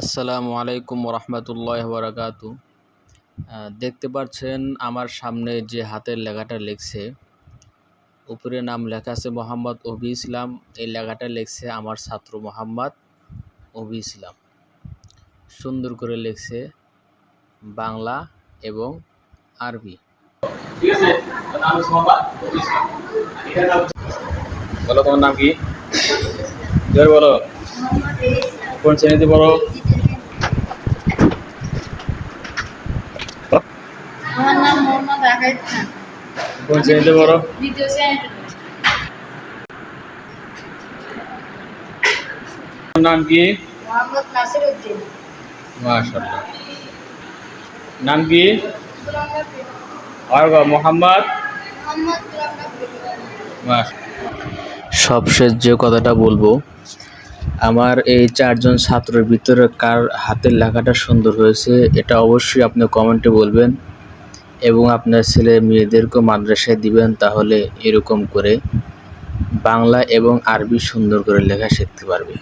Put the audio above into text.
আসসালামু আলাইকুম রহমতুল্লাহ বারাকাতু। দেখতে পাচ্ছেন আমার সামনে যে হাতের লেখাটা লিখছে, উপরে নাম লেখা আছে মোহাম্মদ অভি ইসলাম। এই লেখাটা লিখছে আমার ছাত্র মোহাম্মদ অভি ইসলাম। সুন্দর করে লিখছে বাংলা এবং আরবি। ঠিক আছে, নাম হচ্ছে মোহাম্মদ অভি ইসলাম। বলো তোমার নাম কি? জোরে বলো। কোন শ্রেণীতে পড়ো? আমার নাম মোহাম্মদ আকাইদ খান। কোন শ্রেণীতে পড়ো? দ্বিতীয় শ্রেণীতে। তোমার নাম কি? মোহাম্মদ নাসির উদ্দিন। মাশাআল্লাহ। নাম কি? আর মোহাম্মদ সবশেষ যে কথাটা বলবো, আমার এই চারজন ছাত্রের ভিতরে কার হাতের লেখাটা সুন্দর হয়েছে এটা অবশ্যই আপনি কমেন্টে বলবেন এবং আপনার ছেলে মেয়েদেরকেও মাদ্রাসায় দিবেন, তাহলে এরকম করে বাংলা এবং আরবি সুন্দর করে লেখা শিখতে পারবে।